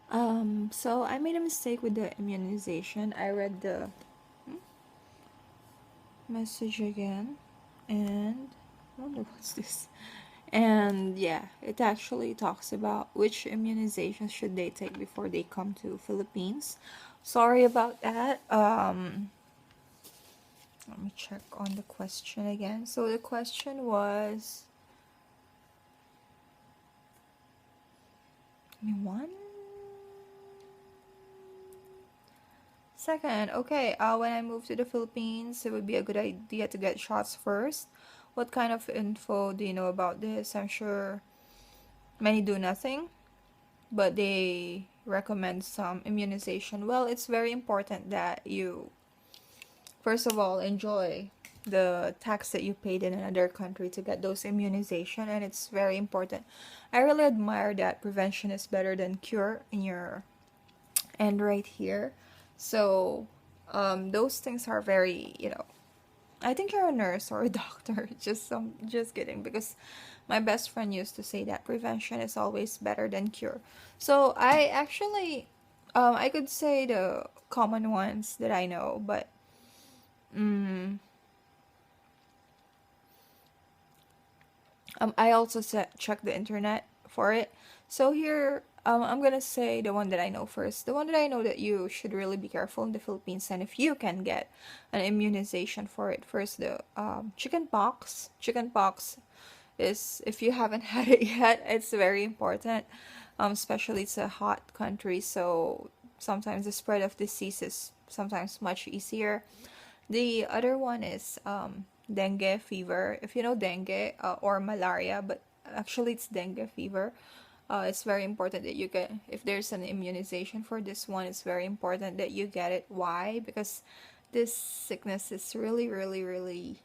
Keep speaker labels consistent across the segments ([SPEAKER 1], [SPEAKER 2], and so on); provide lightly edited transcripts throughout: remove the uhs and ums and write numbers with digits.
[SPEAKER 1] So I made a mistake with the immunization. I read the message again, and I wonder what's this. And yeah, it actually talks about which immunizations should they take before they come to Philippines. Sorry about that. Let me check on the question again. So the question was, give me 1 second. Okay, when I move to the Philippines, it would be a good idea to get shots first. What kind of info do you know about this? I'm sure many do nothing, but they recommend some immunization. Well, it's very important that you, first of all, enjoy the tax that you paid in another country to get those immunization, and it's very important. I really admire that prevention is better than cure in your end right here. So those things are very, I think you're a nurse or a doctor. Just kidding, because my best friend used to say that prevention is always better than cure. So I actually, I could say the common ones that I know, but I also check the internet for it. So here, I'm gonna say the one that I know first. The one that I know that you should really be careful in the Philippines, and if you can get an immunization for it, first the chicken pox. Chicken pox is, if you haven't had it yet, it's very important. Especially it's a hot country, so sometimes the spread of disease is sometimes much easier. The other one is dengue fever. If you know dengue or malaria, but actually it's dengue fever. It's very important that you get, if there's an immunization for this one, it's very important that you get it. Why? Because this sickness is really, really, really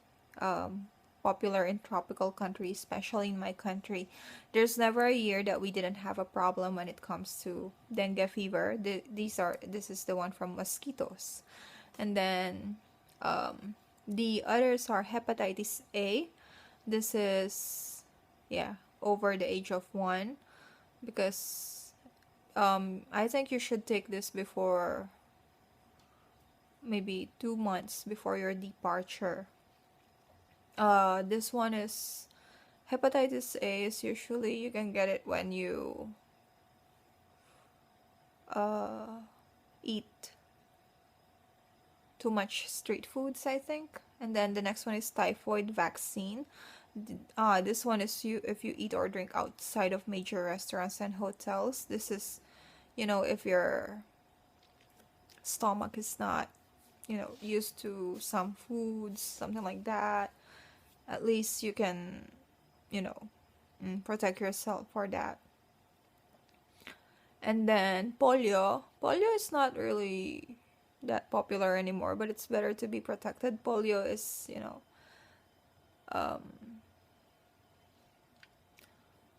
[SPEAKER 1] popular in tropical countries, especially in my country. There's never a year that we didn't have a problem when it comes to dengue fever. This is the one from mosquitoes. And then the others are hepatitis A. This is, yeah, over the age of 1, because I think you should take this before, maybe 2 months before your departure. This one is hepatitis A. Is usually you can get it when you eat too much street foods, I think. And then the next one is typhoid vaccine. This one is if you eat or drink outside of major restaurants and hotels. This is, if your stomach is not, used to some foods, something like that. At least you can, protect yourself for that. And then polio. Polio is not really that popular anymore, but it's better to be protected. Polio is,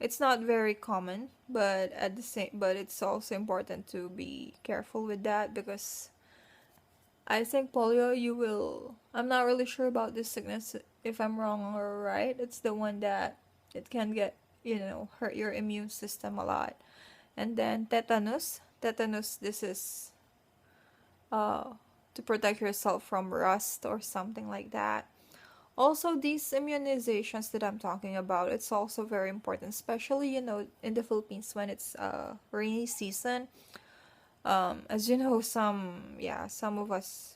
[SPEAKER 1] it's not very common, but but it's also important to be careful with that, because I think polio, I'm not really sure about this sickness, if I'm wrong or right. It's the one that it can get, hurt your immune system a lot. And then tetanus. Tetanus, this is to protect yourself from rust or something like that. Also, these immunizations that I'm talking about, it's also very important, especially, in the Philippines when it's rainy season. As you know,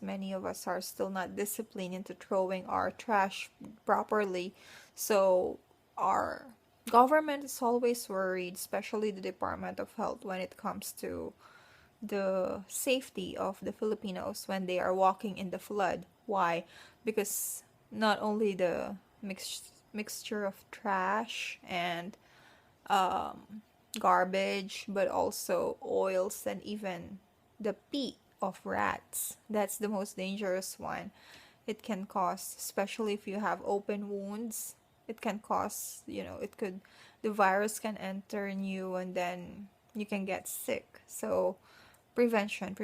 [SPEAKER 1] many of us are still not disciplined into throwing our trash properly. So our government is always worried, especially the Department of Health, when it comes to the safety of the Filipinos when they are walking in the flood. Why? Because not only the mixture of trash and garbage, but also oils and even the pee of rats. That's the most dangerous one. It can cause, especially if you have open wounds, it can cause, the virus can enter in you, and then you can get sick. So prevention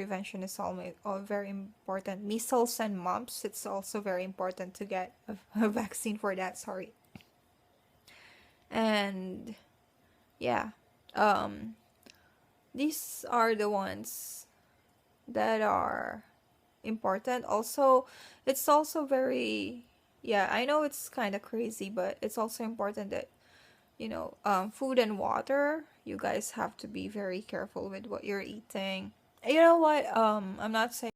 [SPEAKER 1] is all very important. Measles and mumps, it's also very important to get a vaccine for that. Sorry. And yeah, these are the ones that are important. Also, it's also very, yeah, I know it's kind of crazy, but it's also important that, food and water, you guys have to be very careful with what you're eating. You know what? I'm not saying